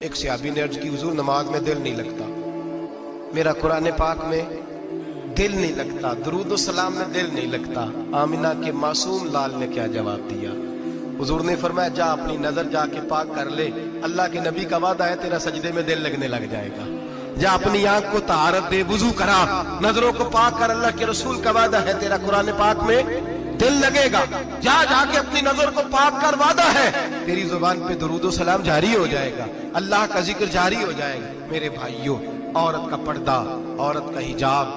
ایک صحابی نے عرض کی حضور نماز میں دل نہیں لگتا، میرا قرآن پاک میں دل نہیں لگتا، درود و سلام میں دل نہیں لگتا۔ آمینہ کے معصوم لال نے کیا جواب دیا؟ حضور نے فرمایا جا اپنی نظر جا کے پاک کر لے، اللہ کے نبی کا وعدہ ہے تیرا سجدے میں دل لگنے لگ جائے گا۔ جا اپنی آنکھ کو طہارت دے، وضو کرا، نظروں کو پاک کر، اللہ کے رسول کا وعدہ ہے تیرا قرآن پاک میں دل لگے گا۔ جا جا کے اپنی نظر کو پاک کر، وعدہ ہے تیری زبان پہ درود و سلام جاری ہو جائے گا، اللہ کا ذکر جاری ہو جائے گا۔ میرے بھائیوں، عورت کا پردہ، عورت کا حجاب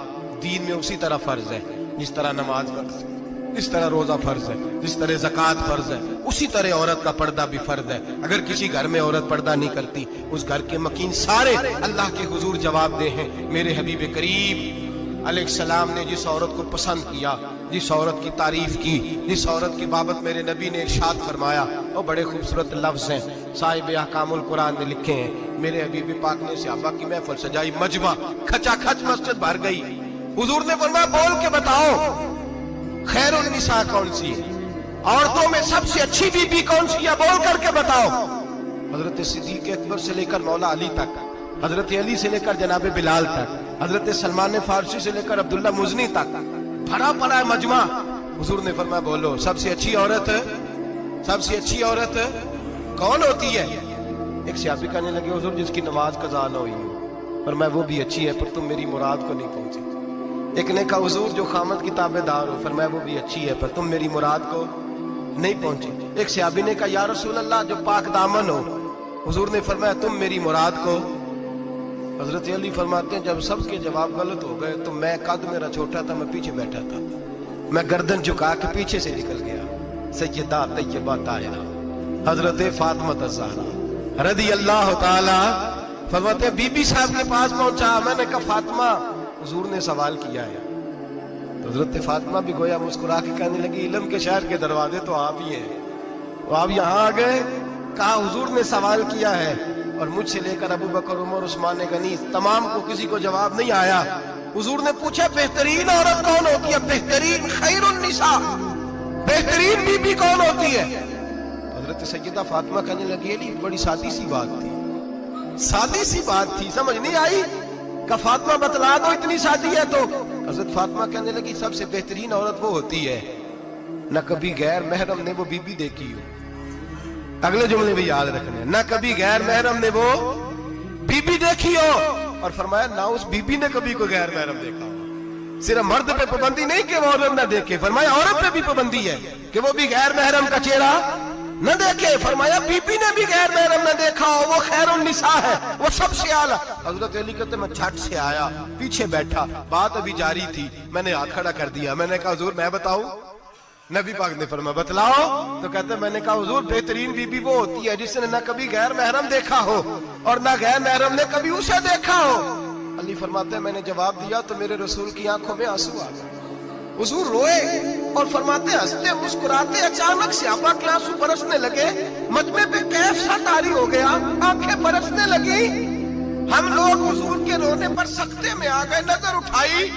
دین میں اسی طرح فرض ہے جس طرح نماز فرض ہے، جس طرح روزہ فرض ہے، جس طرح زکوٰۃ فرض ہے، اسی طرح عورت کا پردہ بھی فرض ہے۔ اگر کسی گھر میں عورت پردہ نہیں کرتی، اس گھر کے مکین سارے اللہ کے حضور جواب دے ہیں۔ میرے حبیب کریم علیہ السلام نے جس عورت کو پسند کیا، جس عورت کی تعریف کی، جس عورت کی بابت میرے نبی نے ارشاد فرمایا، وہ بڑے خوبصورت لفظ ہیں، صاحب احکام القرآن نے لکھے ہیں۔ میرے حبیب پاک نے صحابہ کی محفل سجائی، مجمع کھچا کھچ مسجد بھر گئی۔ حضور نے فرمایا بول کے بتاؤ خیر النساء کون سی ہے، عورتوں میں سب سے اچھی بی بی کون سی ہے، بول کر کے بتاؤ۔ حضرت صدیق اکبر سے لے کر مولا علی تک، حضرت علی سے لے کر جناب بلال تک، حضرت سلمان فارسی سے لے کر عبداللہ مزنی تک بھرا پڑا ہے مجمع۔ حضور نے فرمایا بولو سب سے اچھی عورت، سب سے اچھی عورت کون ہوتی ہے؟ ایک صحابی کہنے لگے حضور جس کی نماز قضا نہ ہوئی ہو، فرمایا وہ بھی اچھی ہے پر تم میری مراد کو نہیں پہنچی۔ ایک نے کہا حضور جو خامد کی تابع دار ہو، فرمایا وہ بھی اچھی ہے پر تم میری مراد کو نہیں پہنچی۔ ایک صحابی نے کہا یا رسول اللہ جو پاک دامن ہو، حضور نے فرمایا تم میری مراد کو۔ حضرت علی فرماتے ہیں جب سب کے جواب غلط ہو گئے تو میں قد میرا چھوٹا تھا، میں پیچھے بیٹھا تھا، میں گردن جھکا کے پیچھے سے نکل گیا۔ سیدہ طیبہ طاہرہ حضرت فاطمہ الزہرا رضی اللہ تعالی فرماتے ہیں بی بی صاحب کے پاس پہنچا، میں نے کہا فاطمہ حضور نے سوال کیا ہے۔ تو حضرت فاطمہ بھی گویا مسکرا کے کہنے لگی علم کے شہر کے دروازے تو آپ ہی ہیں، تو آپ یہاں آ گئے۔ کہا حضور نے سوال کیا ہے اور مجھ سے لے کر ابو بکر عمر عثمان غنی تمام کو کسی کو جواب نہیں آیا۔ حضور نے پوچھا بہترین عورت کون ہوتی ہے، بہترین خیر النساء بہترین بی بی کون ہوتی ہے؟ حضرت سیدہ فاطمہ کہنے لگی علی بڑی سادی سی بات تھی، سادی سی بات تھی، سمجھ نہیں آئی؟ کہ فاطمہ بتلا دو اتنی سادی ہے تو۔ حضرت فاطمہ کہنے لگی سب سے بہترین عورت وہ ہوتی ہے نہ کبھی غیر محرم نے وہ بی بی دیکھی ہو۔ اگلے جملے بھی یاد رکھنے، نہ کبھی غیر محرم نے وہ بی بی دیکھی ہو، اور فرمایا نہ اس بی بی نے کبھی کوئی غیر محرم دیکھا ہو۔ صرف مرد پہ پابندی نہیں کہ وہ عورت نہ دیکھے، فرمایا عورت پہ بھی پابندی ہے کہ وہ بھی غیر محرم کا چہرہ نہ دیکھے۔ فرمایا بی بی نے بھی غیر محرم نہ دیکھا ہو، وہ خیر النساء ہے، وہ سب سے اعلیٰ۔ حضرت علی کہتے میں جھٹ سے آیا، پیچھے بیٹھا، بات ابھی جاری تھی، میں نے ہاتھ کھڑا کر دیا، میں نے کہا حضور میں بتاؤں؟ نبی پاک نے فرمایا بتلاؤ۔ تو کہتے میں نے کہا حضور بہترین بی بی وہ ہوتی ہے جس نے نہ کبھی غیر محرم دیکھا ہو اور نہ غیر محرم نے کبھی اسے دیکھا ہو۔ علی فرماتے ہیں میں نے جواب دیا تو میرے رسول کی آنکھوں میں آنسو آ گئے، حضور روئے اور فرماتے ہنستے مسکراتے اچانک صحابہ کے آنسو برسنے لگے، مجمع پہ کیف سا طاری ہو گیا، آنکھیں برسنے لگی۔ ہم لوگ حضور کے رونے پر سکتے میں آ گئے، نظر اٹھائی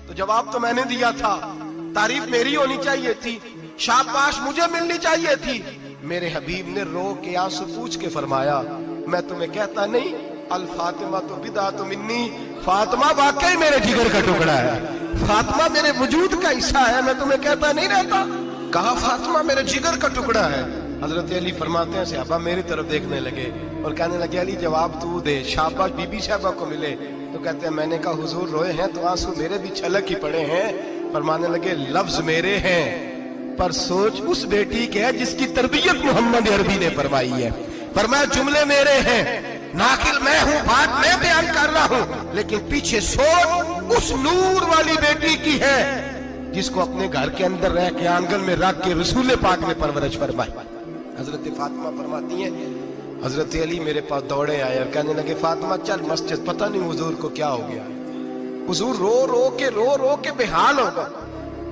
تو جواب تو میں نے دیا تھا، تعریف میری ہونی چاہیے تھی، شاباش مجھے ملنی چاہیے تھی۔ میرے حبیب نے رو کے آنسو پوچھ کے فرمایا میں تمہیں کہتا نہیں الفاطمہ تو بدعۃ منی، فاطمہ واقعی میرے جگر کا ٹکڑا ہے، فاطمہ میرے وجود کا حصہ ہے، میں تمہیں کہتا نہیں رہتا؟ کہا فاطمہ میرے جگر کا ٹکڑا ہے۔ حضرت علی فرماتے ہیں صحابہ میری طرف دیکھنے لگے اور کہنے لگے علی جواب تو دے، شاباش بی بی صاحبہ کو ملے۔ تو کہتے ہیں میں نے کہا حضور روئے ہیں تو آنسو میرے بھی چھلک ہی پڑے ہیں۔ فرمانے لگے لفظ میرے ہیں پر سوچ اس بیٹی کے ہے جس کی تربیت محمد عربی نے فرمائی ہے۔ فرمایا جملے میرے ہیں، ناقل میں ہوں، بات میں بیان کر رہا ہوں، لیکن پیچھے سوچ اس نور والی بیٹی کی ہے جس کو اپنے گھر کے اندر رہ کے آنگن میں رکھ کے رسول پاک نے پرورش فرمائی۔ حضرت فاطمہ فرماتی ہیں حضرت علی میرے پاس دوڑے آئے اور کہنے لگے فاطمہ چل مسجد، پتہ نہیں حضور کو کیا ہو گیا۔ حضور رو رو کے بحال ہو گئے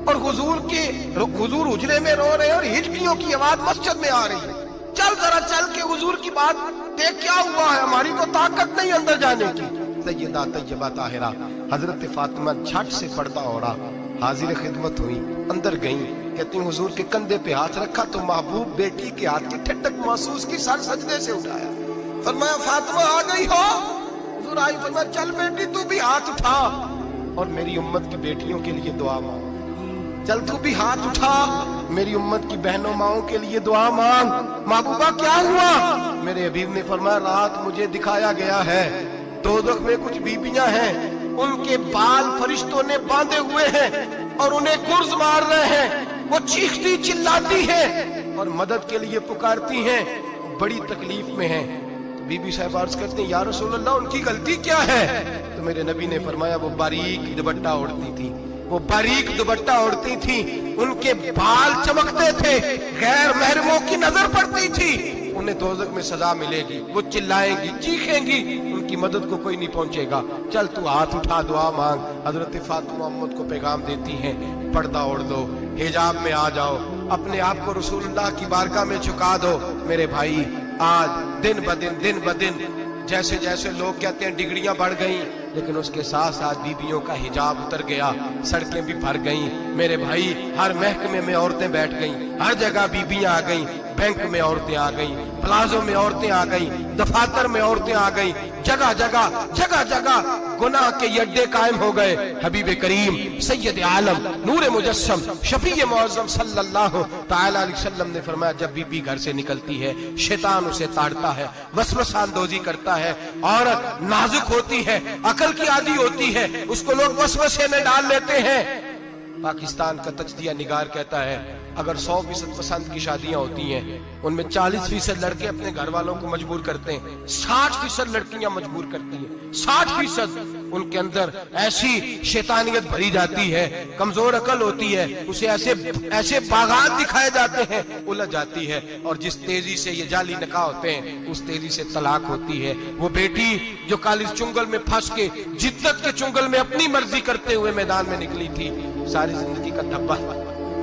اور حضور حجرے میں رو رہے ہیں اور ہچکیوں کی آواز مسجد میں آ رہی ہے۔ چل ذرا چل کے حضور کی بات دیکھ کیا ہوا ہے، ہماری کو طاقت نہیں اندر جانے کی۔ سیدہ طیبہ طاہرہ حضرت فاطمہ جھٹ سے پردہ اوڑھا، حاضر خدمت ہوئی، اندر گئیں، کہتی ہیں حضور کے کندھے پہ ہاتھ رکھا تو محبوب بیٹی کے ہاتھ کی ٹھنڈک محسوس کی، سر سجدے سے اٹھایا फरमाया फातिमा आ गई हो? हुजूर आई, फरमाया चल बेटी तू भी हाथ उठा और मेरी उम्मत की बेटियों के लिए दुआ मांग। चल तू भी हाथ उठा, मेरी उम्मत की बहनों माओं के लिए दुआ मांग। महबूबा क्या हुआ? मेरे हबीब ने फरमाया रात मुझे दिखाया गया है दोज़ख में कुछ बीबियां हैं, उनके बाल फरिश्तों ने बांधे हुए हैं और उन्हें गुर्ज मार रहे हैं। वो चीखती चिल्लाती हैं और मदद के लिए पुकारती हैं, बड़ी तकलीफ में हैं। तो बीबी साहब अर्ज करती हैं या रसूल अल्लाह उनकी गलती क्या है? तो मेरे नबी ने फरमाया वो बारीक दुपट्टा ओढ़ती थी, वो बारीक दुपट्टा ओढ़ती थी, उनके बाल चमकते थे, गैर महरमों की नजर पड़ती थी, उन्हें दोज़ख में सजा मिलेगी, वो चिल्लाएंगी चीखेंगी, उनकी मदद को कोई नहीं पहुंचेगा। चल तू हाथ उठा दुआ मांग। हजरत फातिमा उम्मत को पैगाम देती हैं, पर्दा ओढ़ दो, हिजाब में आ जाओ, अपने आप को रसूलुल्लाह की बारगाह में झुका दो। मेरे भाई आज दिन ब दिन जैसे जैसे लोग कहते हैं डिग्रियां बढ़ गई, लेकिन उसके साथ साथ बीबियों का हिजाब उतर गया, सड़कें भी भर गईं। मेरे भाई हर महकमे में औरतें बैठ गईं, हर जगह बीबियां आ गईं, बैंक में औरतें आ गईं, प्लाजो में औरतें आ गईं, दफातर में औरतें आ गईं, जगह जगह गुनाह के अड्डे कायम हो गए। हबीब करीम सैयद आलम नूर मुजस्सम शफी मुअज़्ज़म सल्लल्लाहु तआला अलैहि वसल्लम ने फरमाया जब बीबी घर से निकलती है शैतान उसे ताड़ता है, वसवसा अंदोजी करता है, औरत नाजुक होती है, अकल की आदी होती है, उसको लोग वसवसे में डाल लेते हैं। पाकिस्तान का तजदिया निगार कहता है अगर 100% पसंद की शादियां होती हैं उनमें 40% लड़के अपने घर वालों को मजबूर करते हैं, 60% लड़कियां मजबूर करती हैं। 60% उनके अंदर ऐसी शैतानियत भरी जाती है, कमजोर अकल होती है, उसे ऐसे बागात दिखाए जाते हैं, उलझ जाती है, और जिस तेजी से ये जाली निकाह होते हैं उस तेजी से तलाक होती है। वो बेटी जो कल इस चुंगल में फंस के जिद्दत के चुंगल में अपनी मर्जी करते हुए मैदान में निकली थी, सारी जिंदगी का धब्बा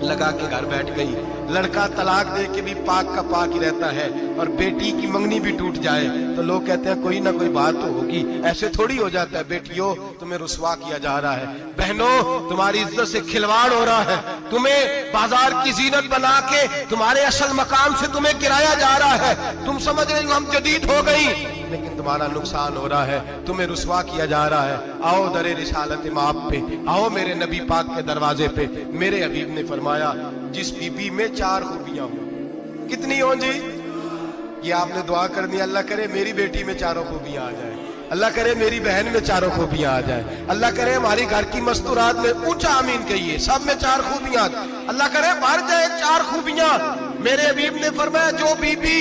लगा के घर बैठ गई। लड़का तलाक दे के भी पाक का पाक ही रहता है, और बेटी की मंगनी भी टूट जाए तो लोग कहते हैं कोई ना कोई बात तो होगी। ऐसे थोड़ी हो जाता है। बेटियों तुम्हें रुसवा किया जा रहा है, बहनों तुम्हारी इज्जत से खिलवाड़ हो रहा है, तुम्हें बाजार की जीनत बना के तुम्हारे असल मकाम से तुम्हें गिराया जा रहा है। तुम समझ रहे हो हम जदीद हो गई, लेकिन तुम्हारा नुकसान हो रहा है, तुम्हें रुसवा किया जा रहा है। आओ दरे रिसालत माप पे, आओ मेरे नबी पाक के दरवाजे पे। मेरे हबीब ने फरमाया जिस बीबी में 4 खूबियां हो, कितनी हो जी? ये आपने दुआ करनी, अल्लाह करे मेरी बेटी में 4 खूबियां आ जाए, अल्लाह करे मेरी बहन में 4 खूबियां आ जाए, अल्लाह करे हमारी घर की मस्तूरात में ऊंचा आमीन कहिए सब में 4 खूबियां, अल्लाह करे भर जाए 4 खूबियां। मेरे हबीब ने फरमाया जो बीबी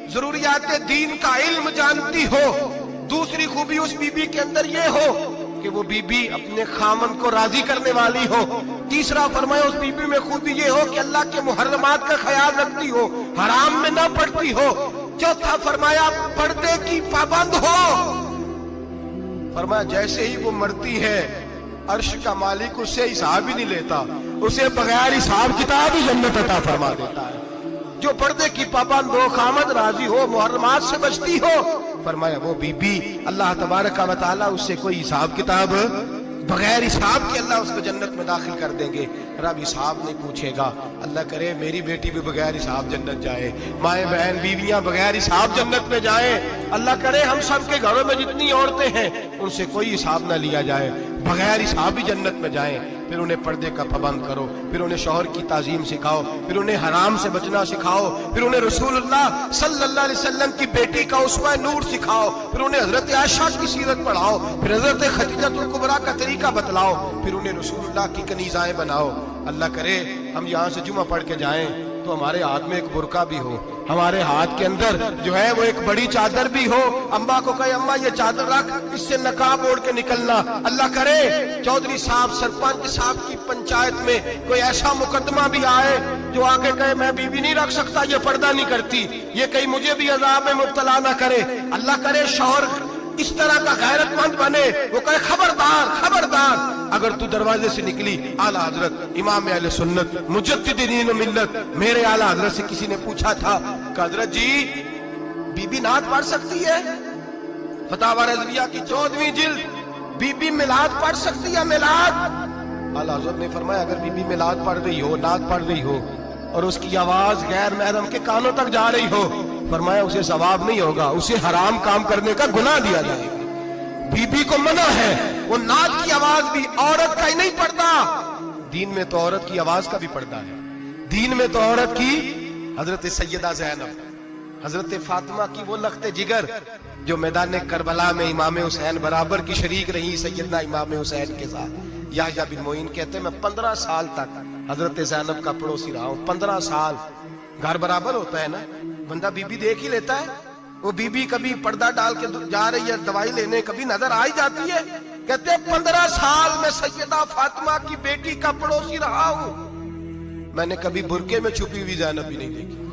जरूरियात दीन का इल्म जानती हो, दूसरी खूबी उस बीबी के अंदर ये हो कि वो बीबी अपने खामन को राजी करने वाली हो, तीसरा फरमाया उस बीबी में खूबी ये हो कि अल्लाह के मुहर्रमात का ख्याल रखती हो, हराम में ना पड़ती हो, चौथा फरमाया पर्दे की पाबंद हो। फरमाया जैसे ही वो मरती है अर्श का मालिक उससे हिसाब ही नहीं लेता, उसे बगैर हिसाब किताब ही जन्नत अता फरमा देता है। जो पर्दे की पाबंद हो, खामद राजी हो, मुहर्रमात से बचती हो, फरमाया वो बीबी अल्लाह तबारक व तआला उससे कोई हिसाब किताब बगैर हिसाब के अल्लाह उसको जन्नत में दाखिल कर देंगे। रब हिसाब नहीं पूछेगा। अल्लाह करे मेरी बेटी भी बगैर हिसाब जन्नत जाए, माए बहन बीवियां बगैर हिसाब जन्नत में जाए। अल्लाह करे हम सब के घरों में जितनी औरतें हैं उनसे कोई हिसाब ना लिया जाए, बगैर हिसाब ही जन्नत में जाए। फिर उन्हें पर्दे का पाबंद करो, फिर उन्हें शौहर की ताजीम सिखाओ, फिर उन्हें हराम से बचना सिखाओ, फिर उन्हें रसूलुल्लाह सल्लल्लाहु अलैहि वसल्लम की बेटी का उसवा नूर सिखाओ, फिर उन्हें हजरत आयशा की सीरत पढ़ाओ, फिर हजरत खदीजतुल कुबरा का तरीका बतलाओ, फिर उन्हें रसूलुल्लाह की कनीज़ाएं बनाओ। अल्लाह करे हम यहाँ से जुमा पढ़ के जाएं तो हमारे हाथ में एक बुरका भी हो, हमारे हाथ के अंदर जो है वो एक बड़ी चादर भी हो। अम्मा को कहे अम्मा ये चादर रख, इससे नकाब ओढ़ के निकलना। अल्लाह करे चौधरी साहब सरपंच साहब की पंचायत में कोई ऐसा मुकदमा भी आए जो आके कहे मैं बीवी नहीं रख सकता, ये पर्दा नहीं करती, ये कहीं मुझे भी अजाब में मुब्तला ना करे। अल्लाह करे शौहर इस तरह का गैरतमंद बने, वो कहे खबरदार खबरदार, अगर तू दरवाजे से निकली आला हजरत इमाम अहले सुन्नत मुजद्दिद दीन मिल्लत मेरे आला हजरत से किसी ने पूछा था कि हजरत जी बीबी नात पढ़ सकती है? फतावा रज़विया की 14वीं जिल्द, बीबी मिलाद पढ़ सकती है? मिलाद आला हजरत ने फरमाया अगर बीबी मिलाद पढ़ रही हो, नात पढ़ रही हो और उसकी आवाज गैर महरम के कानों तक जा रही हो, फरमाया उसे सवाब नहीं होगा, उसे हराम काम करने का गुनाह दिया जाएगा। बीबी को मना है, वो नाद की आवाज भी औरत का ही नहीं पड़ता, दीन में तो औरत की आवाज का भी पड़ता है। दीन में तो औरत की हजरत सैयदा ज़ैनब, हजरत फातिमा की वो लख्ते जिगर जो मैदान करबला में इमाम हुसैन बराबर की शरीक रही सैयदना इमाम हुसैन के साथ। याह्या बिन मोइन कहते मैं 15 साल तक हजरत ज़ैनब का पड़ोसी रहा हूं। 15 साल, घर बराबर होता है ना, बंदा बीबी देख ही लेता है। वो बीबी कभी पर्दा डाल के जा रही है दवाई लेने, कभी नजर आ ही जाती है। कहते हैं 15 साल में सैयदा फातिमा की बेटी का पड़ोसी रहा हूं, मैंने कभी बुरके में छुपी हुई ज़ैनब भी नहीं देखी।